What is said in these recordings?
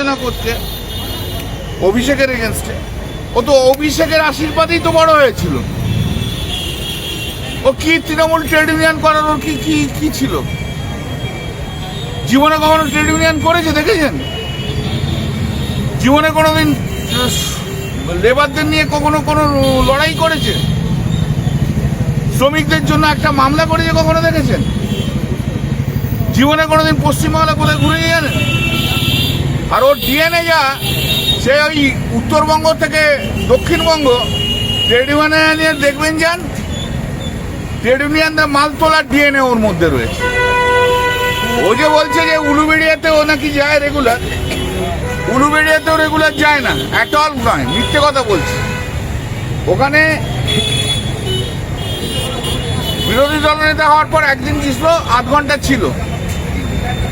আলোচনা করছে অভিষেকের এগেনস্টে। ও তো অভিষেকের আশীর্বাদেই তো বড় হয়েছিল। ও কি তৃণমূল ট্রেড ইউনিয়ন করার ওর কি কি কি ছিল? জীবনে কখনো ট্রেড ইউনিয়ন করেছে দেখেছেন? জীবনে কোনোদিন লেবারদের নিয়ে কখনো কোনো লড়াই করেছে? শ্রমিকদের জন্য একটা মামলা করেছে কখনো দেখেছেন? জীবনে কোনোদিন পশ্চিমবাংলা কোথায় ঘুরে গিয়ে জানেন? আর ওর ডিএনএ যা, সে ওই উত্তরবঙ্গ থেকে দক্ষিণবঙ্গ ট্রেড ইউনিয়ন দেখবেন যান, ট্রেড ইউনিয়নদের মাল তোলার ডিএনএ ওর মধ্যে রয়েছে। ও যে বলছে যে উলুবেড়িয়াতে ও নাকি যায় রেগুলার, উলুবেড়িয়াতেও রেগুলার যায় না, অ্যাট অল নয়, মিথ্যে কথা বলছে। ওখানে বিরোধী দলনেতা হওয়ার পর একদিন ছিল, আধ ঘন্টা ছিল।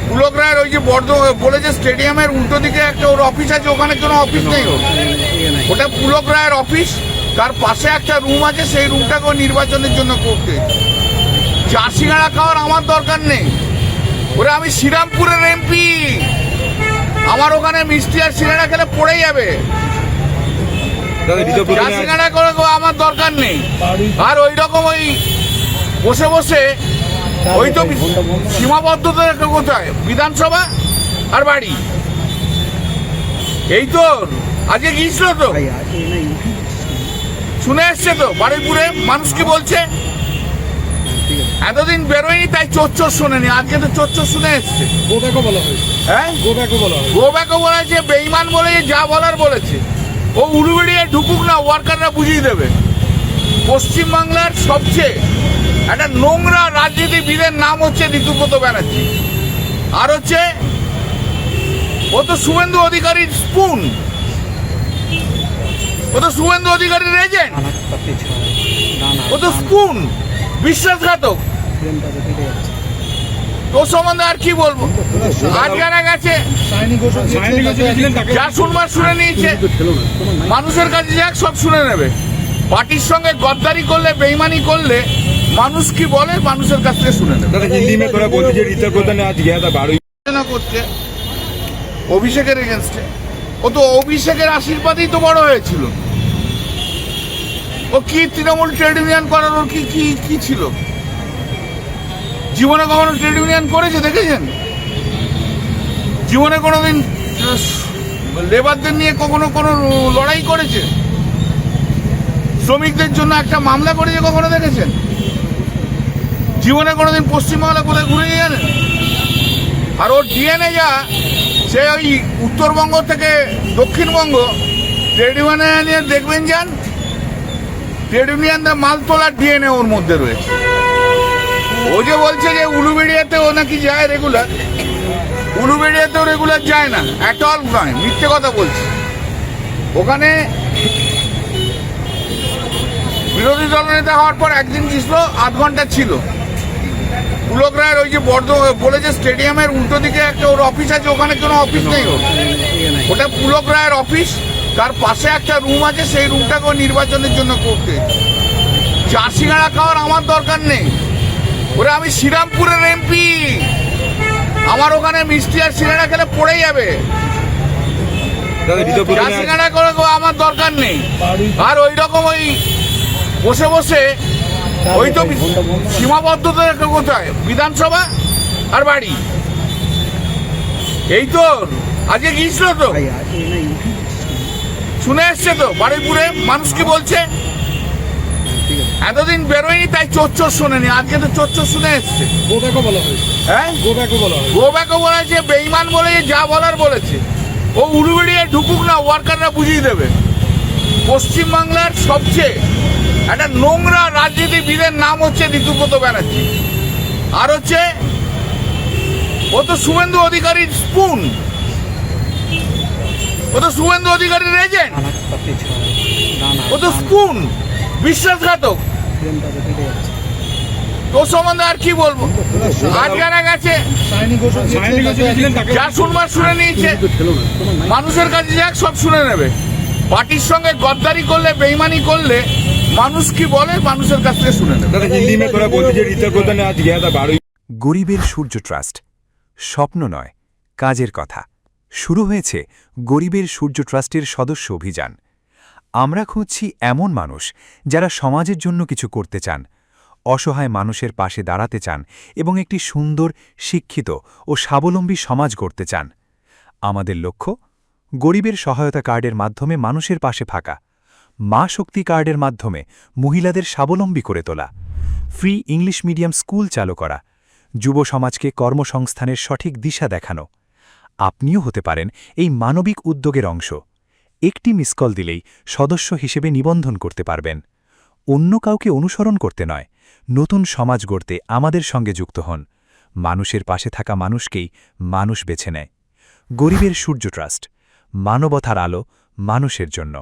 পুলক রায়ের ওই যে বলেছে স্টেডিয়ামের উল্টো দিকে একটা ওর অফিস আছে, ওখানে কোনো অফিস নেই ওর, ওটা পুলক রায়ের অফিস। তার পাশে একটা রুম আছে, সেই রুমটাকে নির্বাচনের জন্য করতে। চা সিঙ্গাড়া খাওয়ার আমার দরকার নেই। ওরা আমি শ্রীরামপুরের এমপি, আমার ওখানে মিষ্টি আর সিঙ্গাড়া খেলে পড়ে যাবে। চা সিঙ্গাড়া করে আমার দরকার নেই। আর ওই রকম ওই বসে বসে ওই তো সীমাবদ্ধতা কোথায়? বিধানসভা আর বাড়ি, এই তো আজকে গিয়েছিল তো, শুনে এসছে তো বারুইপুরে মানুষ কি বলছে। এতদিন বেরোয়নি তাই চোর শোনেনি, আজকে তো চোর শুনে এসছে। হ্যাঁ, গোব্যাকও বলেছে, বেইমান বলে যা বলার বলেছে। ও উলুবেড়িয়ে ঢুকুক না, ওয়ার্কাররা বুঝিয়ে দেবে। পশ্চিমবাংলার সবচেয়ে একটা নোংরা রাজনীতিবিদের নাম হচ্ছে ঋতুব্রত ব্যানার্জি, আর হচ্ছে ও তো শুভেন্দু অধিকারীর স্পুন, ও তো শুভেন্দু অধিকারীর এজেন্ট, ও তো স্পুন, বিশ্বাসঘাতক। তোর সম্বন্ধে আর কি বলবো? আর যারা গেছে যা শুনবার শুনে নিয়েছে, মানুষের কাছে যাক সব শুনে নেবে। পার্টির সঙ্গে গদ্দারি করলে, বেইমানি করলে মানুষ কি বলে মানুষের কাছ থেকে শুনে নেবে। করছে অভিষেকের এগেনস্টে। ও তো অভিষেকের আশীর্বাদেই তো বড় হয়েছিল। ও কি তৃণমূল ট্রেড ইউনিয়ন করার ওর কি কি কি ছিল? জীবনে কখনো ট্রেড ইউনিয়ন করেছে দেখেছেন? জীবনে কোনোদিন লেবারদের নিয়ে কখনো কোনো লড়াই করেছে? শ্রমিকদের জন্য একটা মামলা করেছে কখনো দেখেছেন? জীবনে কোনোদিন পশ্চিমবাংলা কোথায় ঘুরে গিয়ে জানেন? আর ওর ডিএনএ যা, সে ওই উত্তরবঙ্গ থেকে দক্ষিণবঙ্গ ট্রেড ইউনিয়ন দেখবেন যান, ট্রেড ইউনিয়নদের মাল তোলার ডিএনএ ওর মধ্যে রয়েছে। ও যে বলছে যে উলুবেড়িয়াতে ও নাকি যায় রেগুলার, উলুবেড়িয়াতেও রেগুলার যায় না, অ্যাট অল নয়, মিথ্যে কথা বলছে। ওখানে বিরোধী দলনেতা হওয়ার পর একদিন ছিল, আধ ঘন্টা ছিল। পুলক রায়ের ওই যে বলেছে স্টেডিয়ামের উল্টো দিকে একটা ওর অফিস আছে, ওখানে কোনো অফিস নেই ওর, ওটা পুলক রায়ের অফিস। তার পাশে একটা রুম আছে, সেই রুমটাকে নির্বাচনের জন্য করতে। চা সিঙ্গাড়া খাওয়ার আমার দরকার নেই। ওরা আমি শ্রীরামপুরের এমপি, আমার ওখানে মিষ্টি আর সিঙ্গাড়া খেলে পড়ে যাবে। চা সিঙ্গাড়া করে আমার দরকার নেই। আর ওই রকম ওই বসে বসে ওই তো সীমাবদ্ধতা কোথায়? বিধানসভা আর বাড়ি, এই তো আজকে গিয়েছিল তো, শুনে এসছে তো বারুইপুরে মানুষ কি বলছে। এতদিন বেরোয়নি তাই চোর শোনেনি, আজকে তো চোর শুনে এসছে। হ্যাঁ, গোব্যাকও বলেছে, বেইমান বলে যা বলার বলেছে। ও উলুবেড়িয়ে ঢুকুক না, ওয়ার্কাররা বুঝিয়ে দেবে। পশ্চিমবাংলার সবচেয়ে একটা নোংরা রাজনীতিবিদের নাম হচ্ছে ঋতুব্রত ব্যানার্জি, আর হচ্ছে ও তো শুভেন্দু অধিকারীর স্পুন, ও তো শুভেন্দু অধিকারীর এজেন্ট, ও তো স্পুন, বিশ্বাসঘাতক। তোর সম্বন্ধে আর কি বলবো? আর যারা গেছে যা শুনবার শুনে নিয়েছে, মানুষের কাছে যাক সব শুনে নেবে। পার্টির সঙ্গে গদ্দারি করলে, বেইমানি করলে মানুষ কি বলে মানুষের কাছ থেকে শুনে নেবে। গরিবের সূর্য ট্রাস্ট, স্বপ্ন নয় কাজের কথা। শুরু হয়েছে গরিবের সূর্য ট্রাস্টের সদস্য অভিযান। আমরা খুঁজছি এমন মানুষ যারা সমাজের জন্য কিছু করতে চান, অসহায় মানুষের পাশে দাঁড়াতে চান এবং একটি সুন্দর, শিক্ষিত ও স্বাবলম্বী সমাজ গড়তে চান। আমাদের লক্ষ্য গরিবের সহায়তা কার্ডের মাধ্যমে মানুষের পাশে থাকা, মা শক্তি কার্ডের মাধ্যমে মহিলাদের স্বাবলম্বী করে তোলা, ফ্রি ইংলিশ মিডিয়াম স্কুল চালু করা, যুব সমাজকে কর্মসংস্থানের সঠিক দিশা দেখানো। আপনিও হতে পারেন এই মানবিক উদ্যোগের অংশ। একটি মিস কল দিলেই সদস্য হিসেবে নিবন্ধন করতে পারবেন। অন্য কাউকে অনুসরণ করতে নয়, নতুন সমাজ গড়তে আমাদের সঙ্গে যুক্ত হন। মানুষের পাশে থাকা মানুষকেই মানুষ বেছে নেয়। গরিবের সূর্য ট্রাস্ট, মানবতার আলো মানুষের জন্য।